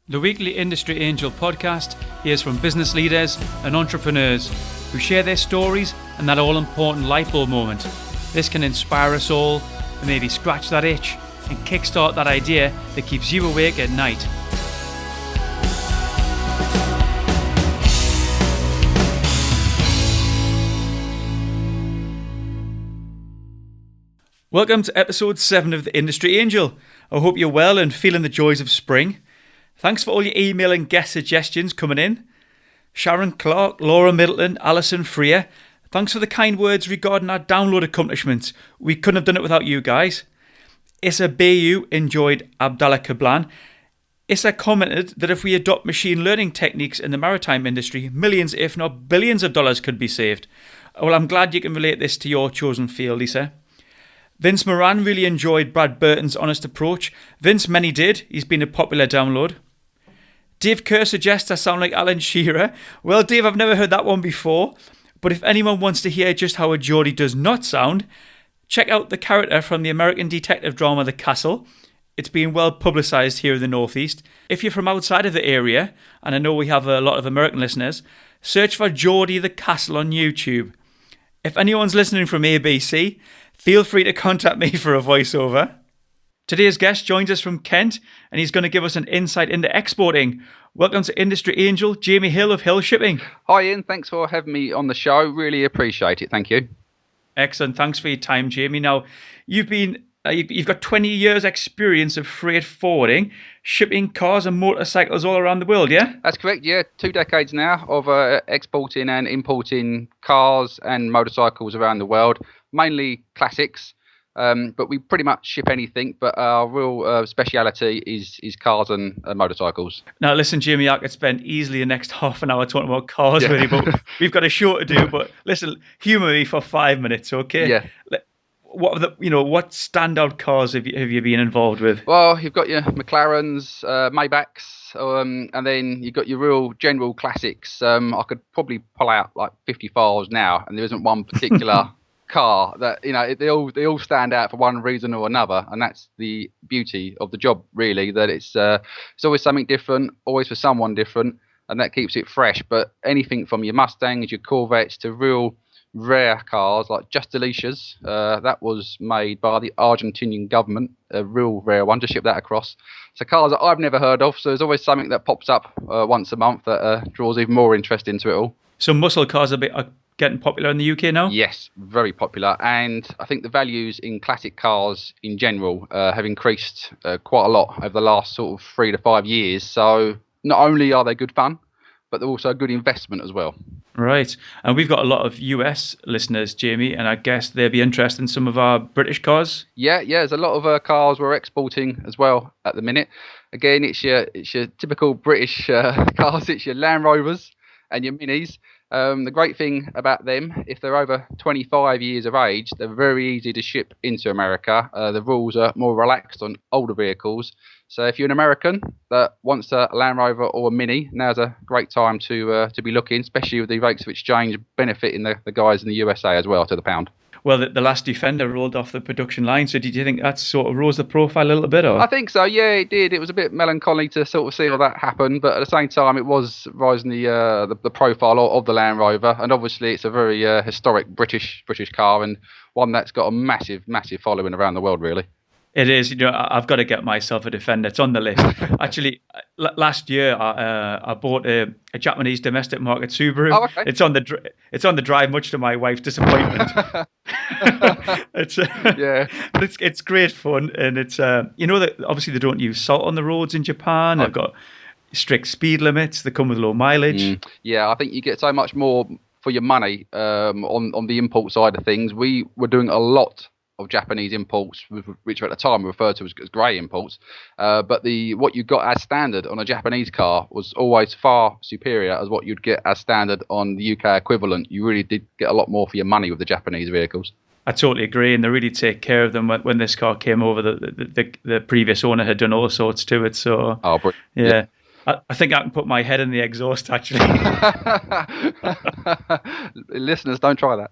The weekly Industry Angel podcast hears from business leaders and entrepreneurs who share their stories and that all-important light bulb moment. This can inspire us all and maybe scratch that itch and kickstart that idea that keeps you awake at night. Welcome to episode 7 of the Industry Angel. I hope you're well and feeling the joys of spring. Thanks for all your email and guest suggestions coming in. Sharon Clark, Laura Middleton, Alison Freer, thanks for the kind words regarding our download accomplishments. We couldn't have done it without you guys. Issa Bayu enjoyed Abdallah Kablan. Issa commented that if we adopt machine learning techniques in the maritime industry, millions if not billions of dollars could be saved. Well, I'm glad you can relate this to your chosen field, Issa. Vince Moran really enjoyed Brad Burton's honest approach. Vince, many did. He's been a popular download. Dave Kerr suggests I sound like Alan Shearer. Well, Dave, I've never heard that one before. But if anyone wants to hear just how a Geordie does not sound, check out the character from the American detective drama The Castle. It's been well publicised here in the Northeast. If you're from outside of the area, and I know we have a lot of American listeners, search for Geordie the Castle on YouTube. If anyone's listening from ABC, feel free to contact me for a voiceover. Today's guest joins us from Kent, and he's going to give us an insight into exporting. Welcome to Industry Angel, Jamie Hill of Hill Shipping. Hi Ian, thanks for having me on the show. Really appreciate it. Thank you. Excellent. Thanks for your time, Jamie. Now, you've got 20 years experience of freight forwarding, shipping cars and motorcycles all around the world, yeah? That's correct, yeah. 2 decades now of exporting and importing cars and motorcycles around the world, mainly classics. But we pretty much ship anything, but our real speciality is cars and motorcycles. Now, listen, Jamie, I could spend easily the next half an hour talking about cars with you, but we've got a show to do. But listen, humour me for 5 minutes, okay? Yeah. What standout cars have you been involved with? Well, you've got your McLarens, Maybachs, and then you've got your real general classics. I could probably pull out like 50 files now, and there isn't one particular car that they all stand out for one reason or another, and that's the beauty of the job, really. That it's always something different, always for someone different, and that keeps it fresh. But anything from your Mustangs, your Corvettes to real rare cars like Just Delicias, that was made by the Argentinian government, a real rare one, to ship that across. So cars that I've never heard of, so there's always something that pops up once a month that draws even more interest into it all. So muscle cars are getting popular in the UK now? Yes, very popular. And I think the values in classic cars in general have increased quite a lot over the last sort of 3 to 5 years. So not only are they good fun, but they're also a good investment as well. Right. And we've got a lot of US listeners, Jamie, and I guess they'll be interested in some of our British cars. Yeah, there's a lot of cars we're exporting as well at the minute. Again, it's your typical British cars. It's your Land Rovers and your Minis. The great thing about them, if they're over 25 years of age, they're very easy to ship into America. The rules are more relaxed on older vehicles. So if you're an American that wants a Land Rover or a Mini, now's a great time to be looking, especially with the rates of exchange benefiting the guys in the USA as well to the pound. Well, the last Defender rolled off the production line, so did you think that sort of rose the profile a little bit? Or? I think so, yeah, it did. It was a bit melancholy to sort of see all that happen, but at the same time, it was rising the profile of the Land Rover, and obviously it's a very historic British car, and one that's got a massive following around the world, really. It is. I've got to get myself a Defender. It's on the list. Actually, last year I bought a Japanese domestic market Subaru. Oh, okay. It's on the drive, much to my wife's disappointment. It's great fun, and it's that obviously they don't use salt on the roads in Japan. They've got strict speed limits. They come with low mileage. Yeah, I think you get so much more for your money on the import side of things. We were doing a lot of Japanese imports, which at the time were referred to as grey imports, but what you got as standard on a Japanese car was always far superior as what you'd get as standard on the UK equivalent. You really did get a lot more for your money with the Japanese vehicles. I totally agree, and they really take care of them. When this car came over, the previous owner had done all sorts to it. So, yeah. I think I can put my head in the exhaust, actually. Listeners, don't try that.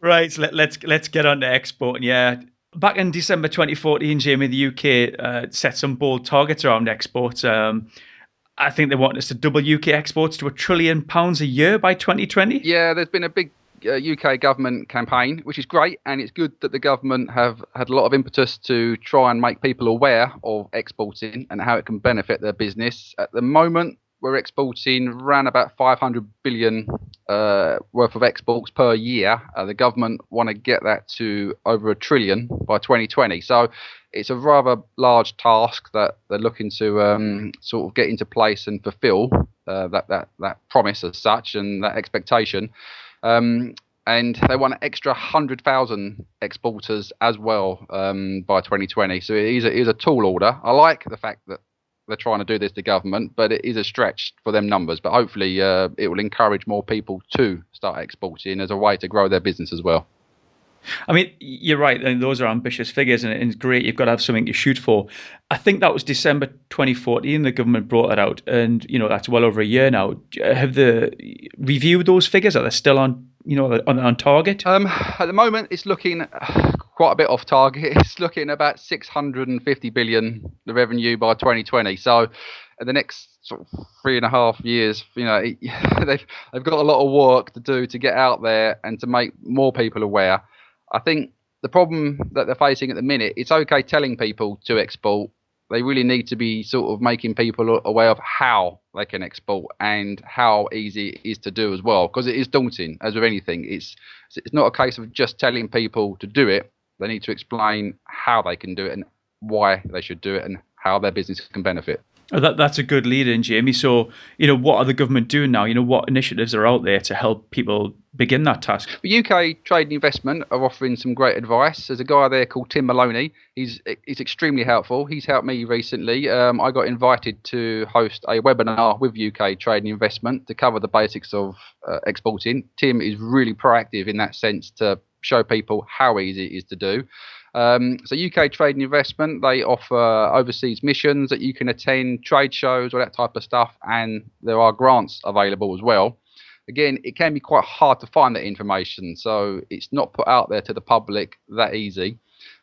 Right, so let's get on to export. And yeah, Back in December 2014, Jamie, the UK set some bold targets around exports. I think they want us to double UK exports to £1 trillion a year by 2020. Yeah, there's been a big UK government campaign, which is great, and it's good that the government have had a lot of impetus to try and make people aware of exporting and how it can benefit their business. At the moment, we're exporting around about 500 billion worth of exports per year. The government want to get that to over a trillion by 2020. So it's a rather large task that they're looking to sort of get into place and fulfil that promise as such and that expectation. And they want an extra 100,000 exporters as well by 2020. So it is a tall order. I like the fact that they're trying to do this, the government, but it is a stretch for them numbers. But hopefully it will encourage more people to start exporting as a way to grow their business as well. I mean, you're right. And those are ambitious figures, and it's great. You've got to have something to shoot for. I think that was December 2014. The government brought it out, and that's well over a year now. Have they reviewed those figures? Are they still on target? At the moment, it's looking quite a bit off target. It's looking about 650 billion the revenue by 2020. So, in the next sort of 3.5 years, they've got a lot of work to do to get out there and to make more people aware. I think the problem that they're facing at the minute, it's okay telling people to export. They really need to be sort of making people aware of how they can export and how easy it is to do as well, because it is daunting, as with anything. It's not a case of just telling people to do it. They need to explain how they can do it and why they should do it and how their business can benefit. Oh, that's a good lead in, Jamie. So, what are the government doing now? What initiatives are out there to help people begin that task? The UK Trade and Investment are offering some great advice. There's a guy there called Tim Maloney. He's extremely helpful. He's helped me recently. I got invited to host a webinar with UK Trade and Investment to cover the basics of exporting. Tim is really proactive in that sense to show people how easy it is to do. So UK Trade and Investment, they offer overseas missions that you can attend, trade shows, all that type of stuff, and there are grants available as well. Again, it can be quite hard to find that information, so it's not put out there to the public that easy.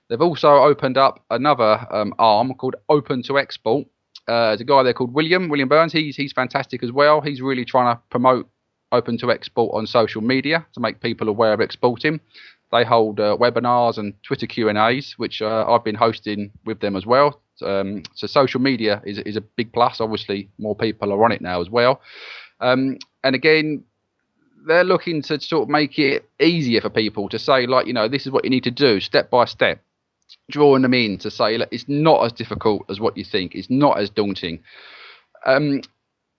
They've also opened up another arm called Open to Export. There's a guy there called William Burns. He's fantastic as well. He's really trying to promote Open to Export on social media to make people aware of exporting. They hold webinars and Twitter Q&As, which I've been hosting with them as well. So social media is a big plus. Obviously, more people are on it now as well. And again, they're looking to sort of make it easier for people to say, this is what you need to do step by step, drawing them in to say, it's not as difficult as what you think. It's not as daunting.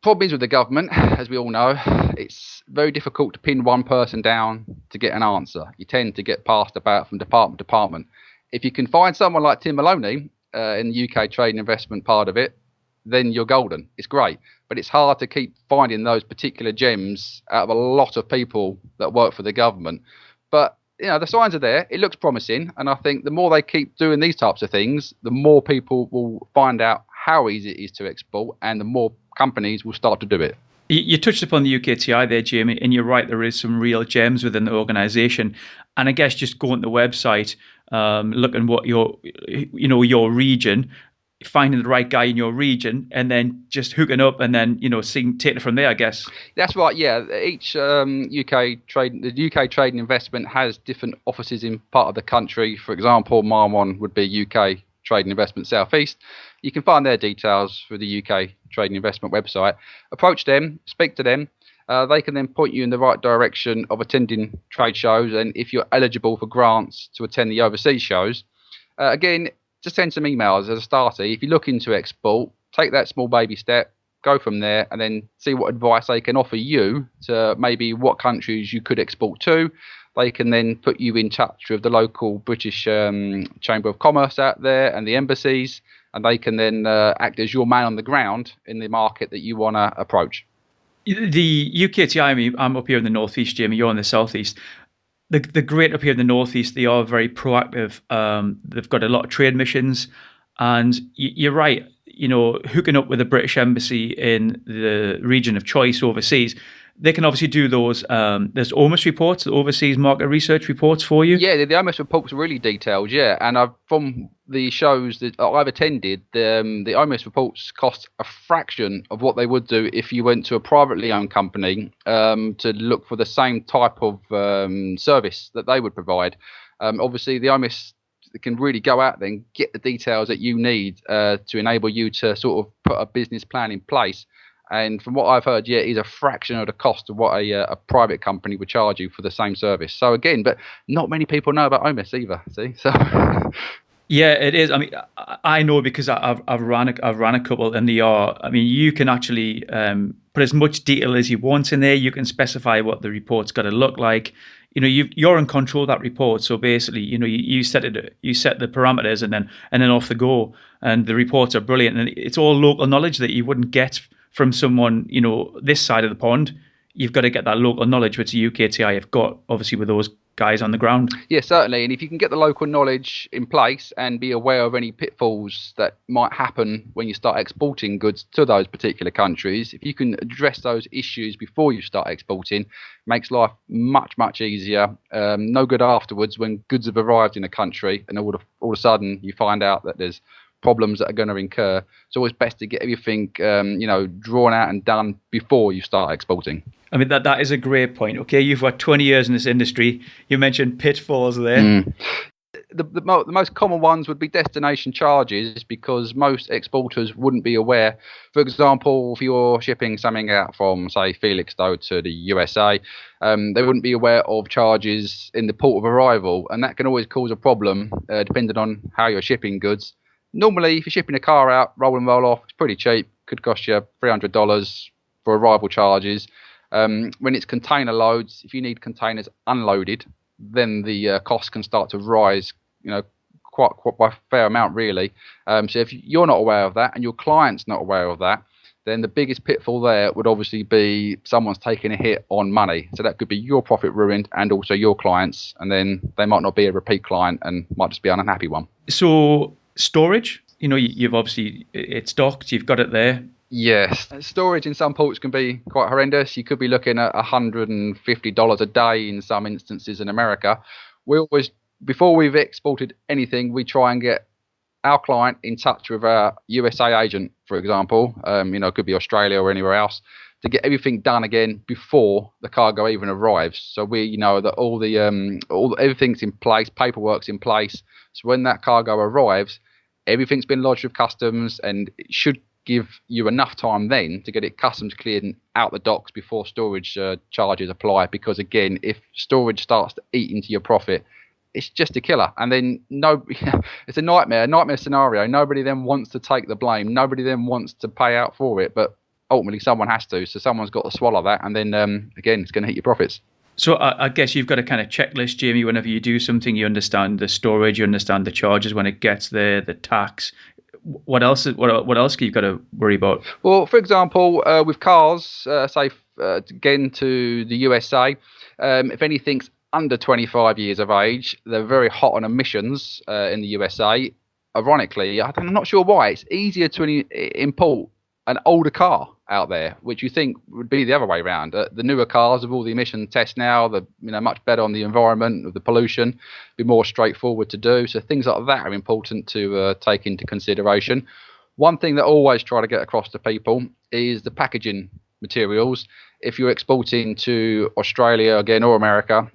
Problem is with the government, as we all know, it's very difficult to pin one person down to get an answer. You tend to get passed about from department to department. If you can find someone like Tim Maloney in the UK Trade and Investment part of it, then you're golden. It's great. But it's hard to keep finding those particular gems out of a lot of people that work for the government. But the signs are there. It looks promising. And I think the more they keep doing these types of things, the more people will find out how easy it is to export and the more companies will start to do it. You touched upon the UKTI there, Jamie, and you're right, there is some real gems within the organisation. And I guess just going to the website, looking what your region, finding the right guy in your region, and then just hooking up and then, taking it from there, I guess. That's right, yeah. Each the UK Trade and Investment has different offices in part of the country. For example, my one would be UK Trade and Investment South East. You can find their details through the UK Trade and Investment website. Approach them, speak to them. They can then point you in the right direction of attending trade shows, and if you're eligible for grants to attend the overseas shows. Again, just send some emails as a starter. If you're looking to export, take that small baby step, go from there, and then see what advice they can offer you to maybe what countries you could export to. They can then put you in touch with the local British Chamber of Commerce out there and the embassies, and they can then act as your man on the ground in the market that you want to approach. The UKTI, I'm up here in the northeast, Jamie, you're in the southeast. The great up here in the northeast, they are very proactive. They've got a lot of trade missions, and you're right, hooking up with the British embassy in the region of choice overseas, they can obviously do those. There's OMIS reports, overseas market research reports for you. Yeah, the OMIS reports are really detailed. Yeah, and from the shows that I've attended, the OMIS reports cost a fraction of what they would do if you went to a privately owned company to look for the same type of service that they would provide. Obviously, the OMIS can really go out there and get the details that you need to enable you to sort of put a business plan in place. And from what I've heard, yeah, it is a fraction of the cost of what a private company would charge you for the same service. So again, but not many people know about OMIS either. See, so Yeah, it is. I mean, I know because I've ran a couple, and they are. I mean, you can actually put as much detail as you want in there. You can specify what the report's got to look like. You're in control of that report. So basically, you set the parameters, and then off the go. And the reports are brilliant, and it's all local knowledge that you wouldn't get from someone, this side of the pond. You've got to get that local knowledge, which the UKTI have got, obviously, with those guys on the ground. Yeah, certainly. And if you can get the local knowledge in place and be aware of any pitfalls that might happen when you start exporting goods to those particular countries, if you can address those issues before you start exporting, makes life much, much easier. No good afterwards when goods have arrived in a country and all of a sudden you find out that there's problems that are going to incur. It's always best to get everything drawn out and done before you start exporting. I mean, that is a great point. Okay, you've got 20 years in this industry. You mentioned pitfalls there. The most common ones would be destination charges, because most exporters wouldn't be aware. For example, if you're shipping something out from, say, Felixstowe to the USA, they wouldn't be aware of charges in the port of arrival, and that can always cause a problem depending on how you're shipping goods. Normally, if you're shipping a car out, roll and roll off, it's pretty cheap. Could cost you $300 for arrival charges. When it's container loads, if you need containers unloaded, then the cost can start to rise, quite by a fair amount, really. So if you're not aware of that and your client's not aware of that, then the biggest pitfall there would obviously be someone's taking a hit on money. So that could be your profit ruined and also your clients, and then they might not be a repeat client and might just be an unhappy one. So storage, you've obviously, it's docked, you've got it there. Yes. Storage in some ports can be quite horrendous. You could be looking at $150 a day in some instances in America. We always, before we've exported anything, we try and get our client in touch with our USA agent, for example. It could be Australia or anywhere else, to get everything done again before the cargo even arrives. So we know that everything's in place, paperwork's in place. So when that cargo arrives, everything's been lodged with customs, and it should give you enough time then to get it customs cleared and out the docks before storage charges apply. Because again, if storage starts to eat into your profit, it's just a killer. And then it's a nightmare scenario. Nobody then wants to take the blame. Nobody then wants to pay out for it. But ultimately, someone has to. So someone's got to swallow that. And then again, it's going to hit your profits. So I guess you've got a kind of checklist, Jamie. Whenever you do something, you understand the storage, you understand the charges when it gets there, the tax. What else you've got to worry about? Well, for example, with cars, again to the USA, if anything's under 25 years of age, they're very hot on emissions in the USA. Ironically, I'm not sure why, it's easier to import an older car out there, which you think would be the other way around. The newer cars with all the emission tests now, they're much better on the environment, with the pollution, be more straightforward to do. So things like that are important to take into consideration. One thing that I always try to get across to people is the packaging materials. If you're exporting to Australia again, or America,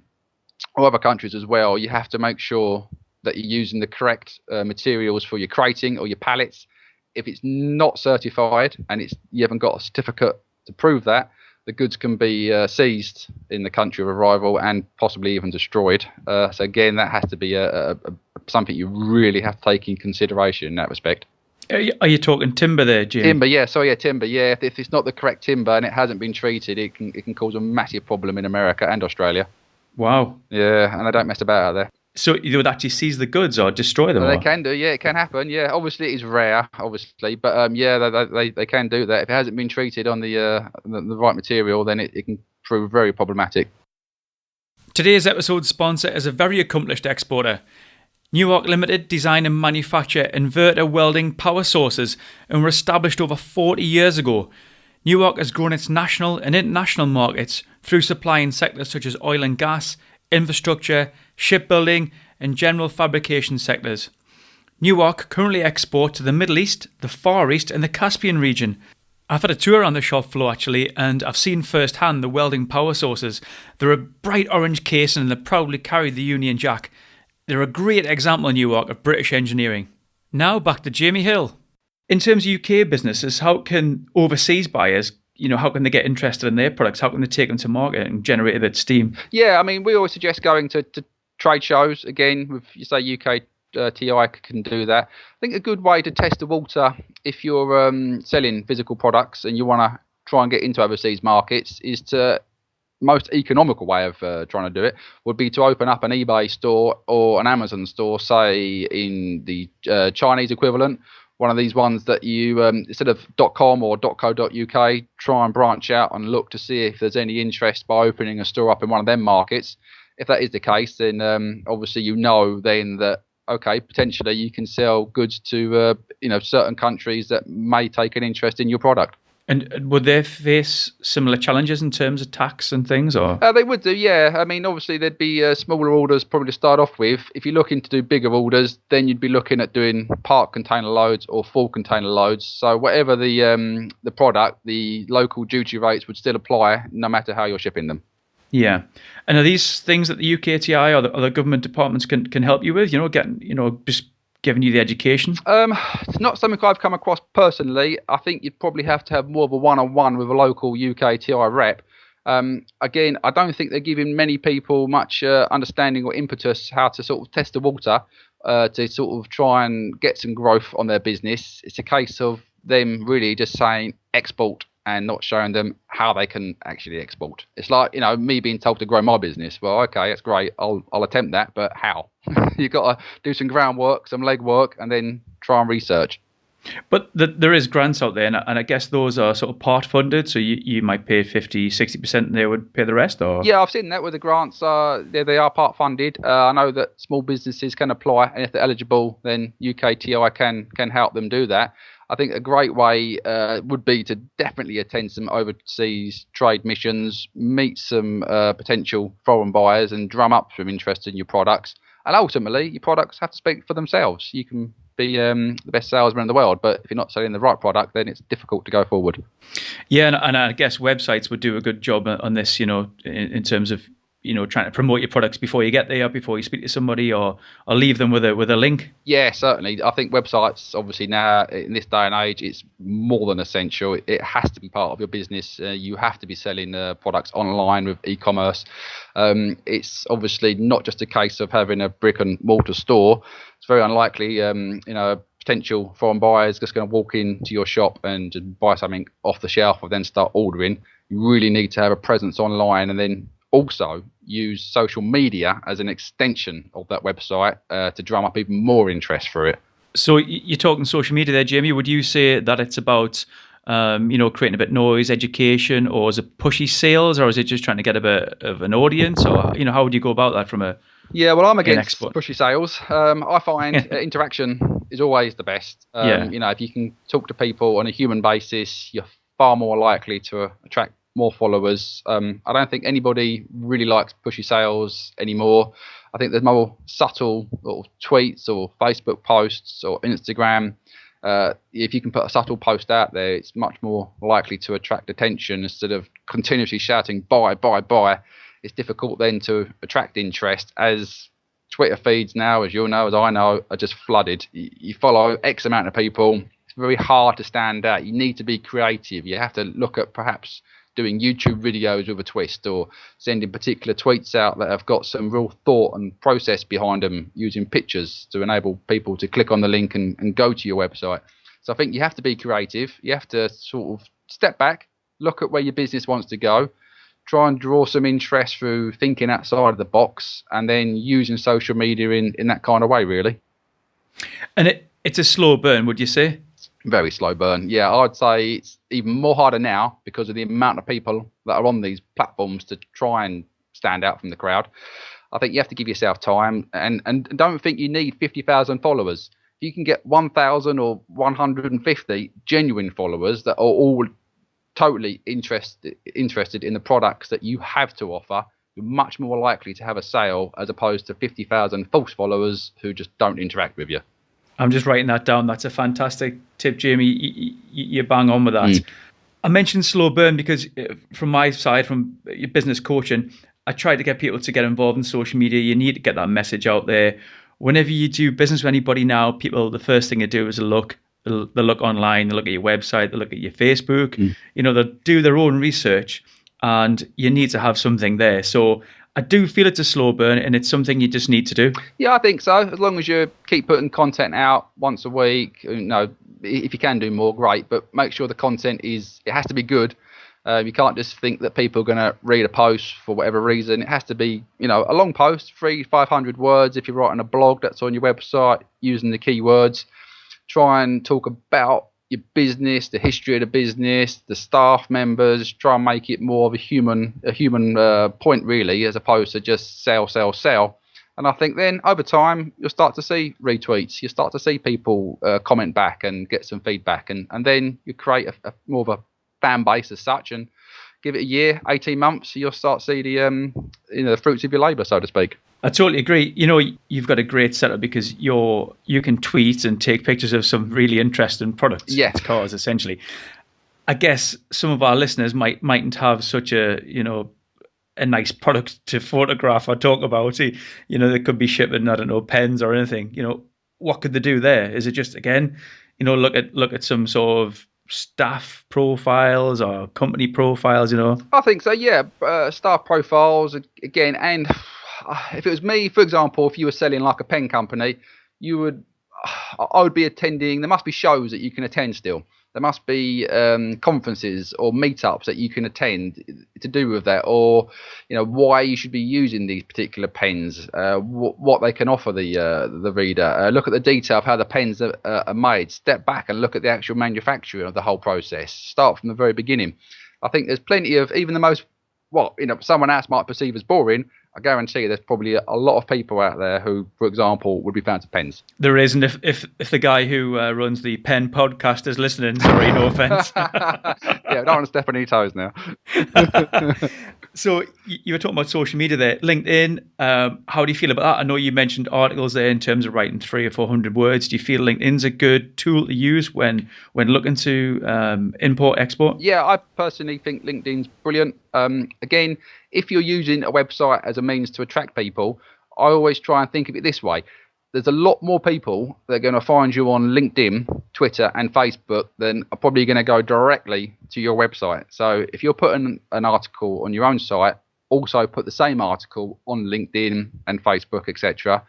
or other countries as well, you have to make sure that you're using the correct materials for your crating or your pallets. If it's not certified and you haven't got a certificate to prove that, the goods can be seized in the country of arrival and possibly even destroyed. So again, that has to be something you really have to take in consideration in that respect. Are you talking timber there, Jim? Timber, yeah. Timber, yeah. If it's not the correct timber and it hasn't been treated, it can cause a massive problem in America and Australia. Wow. Yeah, and they don't mess about out there. So you would actually seize the goods or destroy them? Well, they can do, yeah, it can happen, yeah. Obviously, it is rare, obviously, but they can do that. If it hasn't been treated on the right material, then it can prove very problematic. Today's episode sponsor is a very accomplished exporter. Newark Limited design and manufacture inverter welding power sources and were established over 40 years ago. Newark has grown its national and international markets through supplying sectors such as oil and gas, infrastructure, shipbuilding, and general fabrication sectors. Newark currently exports to the Middle East, the Far East, and the Caspian region. I've had a tour around the shop floor actually, and I've seen firsthand the welding power sources. They're a bright orange casing and they proudly carry the Union Jack. They're a great example in Newark of British engineering. Now back to Jamie Hill. In terms of UK businesses, how can overseas buyers, how can they get interested in their products? How can they take them to market and generate a bit of steam? Yeah, I mean, we always suggest going to trade shows. Again, with you say UKTI can do that. I think a good way to test the water if you're selling physical products and you want to try and get into overseas markets is to most economical way of trying to do it would be to open up an eBay store or an Amazon store, say in the Chinese equivalent. One of these ones that you, instead of .com or .co.uk, try and branch out and look to see if there's any interest by opening a store up in one of them markets. If that is the case, then obviously then that, okay, potentially you can sell goods to certain countries that may take an interest in your product. And would they face similar challenges in terms of tax and things, or? They would do, yeah. I mean, obviously there'd be smaller orders probably to start off with. If you're looking to do bigger orders, then you'd be looking at doing part container loads or full container loads. So whatever the product, the local duty rates would still apply no matter how you're shipping them. Yeah, and are these things that the UKTI or the other government departments can help you with? Just giving you the education? It's not something I've come across personally. I think you'd probably have to have more of a one-on-one with a local UKTI rep. Again, I don't think they're giving many people much understanding or impetus how to sort of test the water to sort of try and get some growth on their business. It's a case of them really just saying export and not showing them how they can actually export. It's like, me being told to grow my business. Well, okay, that's great. I'll attempt that, but how? You've got to do some groundwork, some legwork, and then try and research. But there is grants out there, and I guess those are sort of part funded, so you might pay 50, 60% and they would pay the rest, or? Yeah, I've seen that with the grants. They are part funded. I know that small businesses can apply, and if they're eligible, then UKTI can help them do that. I think a great way would be to definitely attend some overseas trade missions, meet some potential foreign buyers and drum up some interest in your products. And ultimately, your products have to speak for themselves. You can be the best salesman in the world, but if you're not selling the right product, then it's difficult to go forward. Yeah, and I guess websites would do a good job on this, in terms of trying to promote your products before you get there, before you speak to somebody, or leave them with a link. Yeah, certainly. I think websites, obviously now in this day and age, it's more than essential. It has to be part of your business. You have to be selling products online with e-commerce. It's obviously not just a case of having a brick and mortar store. It's very unlikely, potential foreign buyers just going to walk into your shop and just buy something off the shelf and then start ordering. You really need to have a presence online, and then also use social media as an extension of that website to drum up even more interest for it. So you're talking social media there, Jamie. Would you say that it's about, creating a bit of noise, education, or is it pushy sales, or is it just trying to get a bit of an audience, or how would you go about that from a? Yeah, well, I'm against pushy sales. I find interaction is always the best. If you can talk to people on a human basis, you're far more likely to attract more followers. I don't think anybody really likes pushy sales anymore. I think there's more subtle little tweets or Facebook posts or Instagram. If you can put a subtle post out there, it's much more likely to attract attention instead of continuously shouting buy, buy, buy. It's difficult then to attract interest, as Twitter feeds now, as you'll know, as I know, are just flooded. You follow X amount of people. It's very hard to stand out. You need to be creative. You have to look at perhaps doing YouTube videos with a twist, or sending particular tweets out that have got some real thought and process behind them, using pictures to enable people to click on the link and go to your website. So I think you have to be creative. You have to sort of step back, look at where your business wants to go, try and draw some interest through thinking outside of the box, and then using social media in that kind of way, really. And it's a slow burn, would you say? Very slow burn. Yeah, I'd say it's even more harder now because of the amount of people that are on these platforms to try and stand out from the crowd. I think you have to give yourself time, and don't think you need 50,000 followers. If you can get 1,000 or 150 genuine followers that are all totally interested in the products that you have to offer, you're much more likely to have a sale as opposed to 50,000 false followers who just don't interact with you. I'm just writing that down. That's a fantastic tip, Jamie. You bang on with that. I mentioned slow burn because from my side, from your business coaching, I try to get people to get involved in social media. You need to get that message out there. Whenever you do business with anybody now, people, the first thing they do is look. They look online, they look at your website, they look at your Facebook. They do their own research, and you need to have something there. So I do feel it's a slow burn, and it's something you just need to do. Yeah, I think so. As long as you keep putting content out once a week, if you can do more, great. But make sure the content it has to be good. You can't just think that people are going to read a post for whatever reason. It has to be, a long post, 300-500 words. If you're writing a blog that's on your website, using the keywords, try and talk about your business, the history of the business, the staff members. Try and make it more of a human point, really, as opposed to just sell. And I think then over time you'll start to see retweets. You start to see people comment back and get some feedback, and then you create a more of a fan base as such. And give it a year, 18 months, you'll start to see the fruits of your labour, so to speak. I totally agree. You've got a great setup because you can tweet and take pictures of some really interesting products. Yeah, cars essentially. I guess some of our listeners mightn't have such a nice product to photograph or talk about. They could be shipping, I don't know, pens or anything. What could they do there? Is it just, again, look at some sort of staff profiles or company profiles? I think so. Yeah, staff profiles again. And if it was me, for example, if you were selling like a pen company, I would be attending. There must be shows that you can attend still. There must be conferences or meetups that you can attend to do with that, or why you should be using these particular pens, what they can offer the reader. Look at the detail of how the pens are made. Step back and look at the actual manufacturing of the whole process. Start from the very beginning. I think there's plenty of, even the most someone else might perceive as boring. I guarantee there's probably a lot of people out there who, for example, would be fans of pens. There is, and if the guy who runs the Pen podcast is listening, sorry, no offence. Yeah, I don't want to step on any toes now. So you were talking about social media there, LinkedIn. How do you feel about that? I know you mentioned articles there in terms of writing 300 or 400 words. Do you feel LinkedIn's a good tool to use when looking to import, export? Yeah, I personally think LinkedIn's brilliant. Again, if you're using a website as a means to attract people, I always try and think of it this way. There's a lot more people that are going to find you on LinkedIn, Twitter and Facebook than are probably going to go directly to your website. So if you're putting an article on your own site, also put the same article on LinkedIn and Facebook, etc.,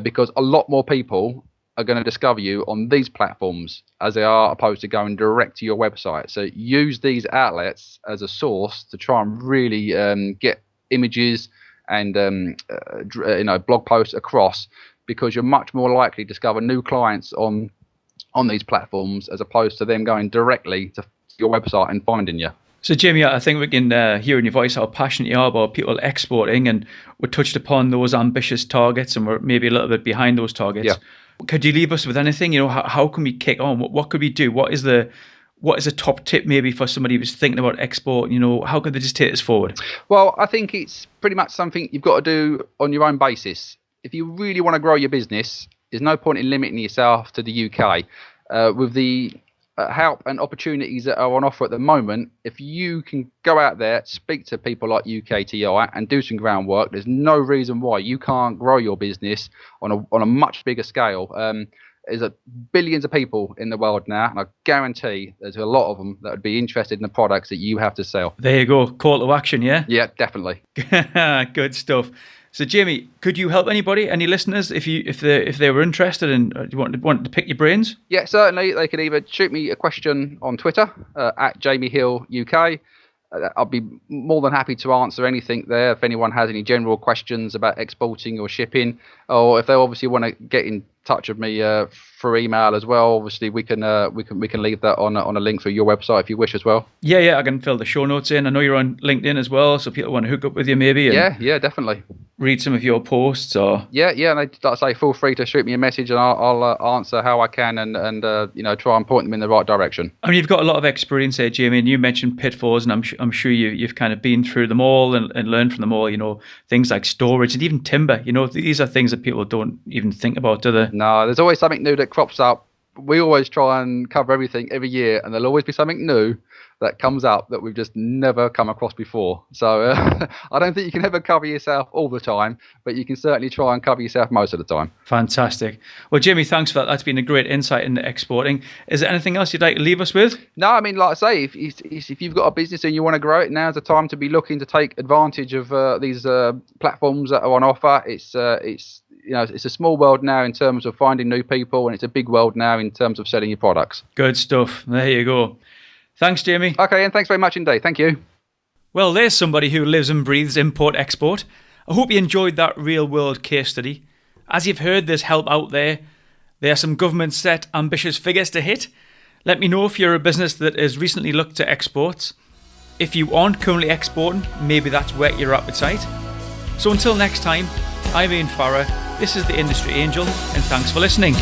because a lot more people are going to discover you on these platforms as they are opposed to going direct to your website. So use these outlets as a source to try and really get images and blog posts across, because you're much more likely to discover new clients on these platforms as opposed to them going directly to your website and finding you. So, Jamie, I think we can hear in your voice how passionate you are about people exporting, and we touched upon those ambitious targets, and we're maybe a little bit behind those targets. Yeah. Could you leave us with anything? How can we kick on? What could we do? What is a top tip maybe for somebody who's thinking about export? How could they just take this forward? Well, I think it's pretty much something you've got to do on your own basis. If you really want to grow your business, there's no point in limiting yourself to the UK. With the help and opportunities that are on offer at the moment, if you can go out there, speak to people like UKTI and do some groundwork, there's no reason why you can't grow your business on a much bigger scale. There's billions of people in the world now, and I guarantee there's a lot of them that would be interested in the products that you have to sell. There you go. Call to action, yeah? Yeah, definitely. Good stuff. So, Jamie, could you help anybody, any listeners, if they were interested and wanted to pick your brains? Yeah, certainly. They could either shoot me a question on Twitter at Jamie Hill UK. I'll be more than happy to answer anything there. If anyone has any general questions about exporting or shipping, or if they obviously want to get in touch with me for email as well. Obviously, we can leave that on a link for your website if you wish as well. Yeah, I can fill the show notes in. I know you're on LinkedIn as well, so people want to hook up with you maybe. And yeah, definitely. Read some of your posts or. Yeah, and like I say, feel free to shoot me a message and I'll answer how I can and try and point them in the right direction. I mean, you've got a lot of experience there, Jamie, and you mentioned pitfalls, and I'm sure you've kind of been through them all and learned from them all. Things like storage and even timber. These are things that people don't even think about, do they? No, there's always something new that crops up. We always try and cover everything every year, and there'll always be something new that comes up that we've just never come across before. So I don't think you can ever cover yourself all the time, but you can certainly try and cover yourself most of the time. Fantastic. Well, Jamie, thanks for that. That's been a great insight into exporting. Is there anything else you'd like to leave us with? No, I mean, like I say, if you've got a business and you want to grow it, now's the time to be looking to take advantage of these platforms that are on offer. It's a small world now in terms of finding new people, and it's a big world now in terms of selling your products. Good stuff. There you go. Thanks, Jamie. Okay, and thanks very much indeed. Thank you. Well, there's somebody who lives and breathes import-export. I hope you enjoyed that real-world case study. As you've heard, there's help out there. There are some government-set ambitious figures to hit. Let me know if you're a business that has recently looked to exports. If you aren't currently exporting, maybe that's whet your appetite. So until next time, I'm Ian Farrer, this is the Industry Angel, and thanks for listening.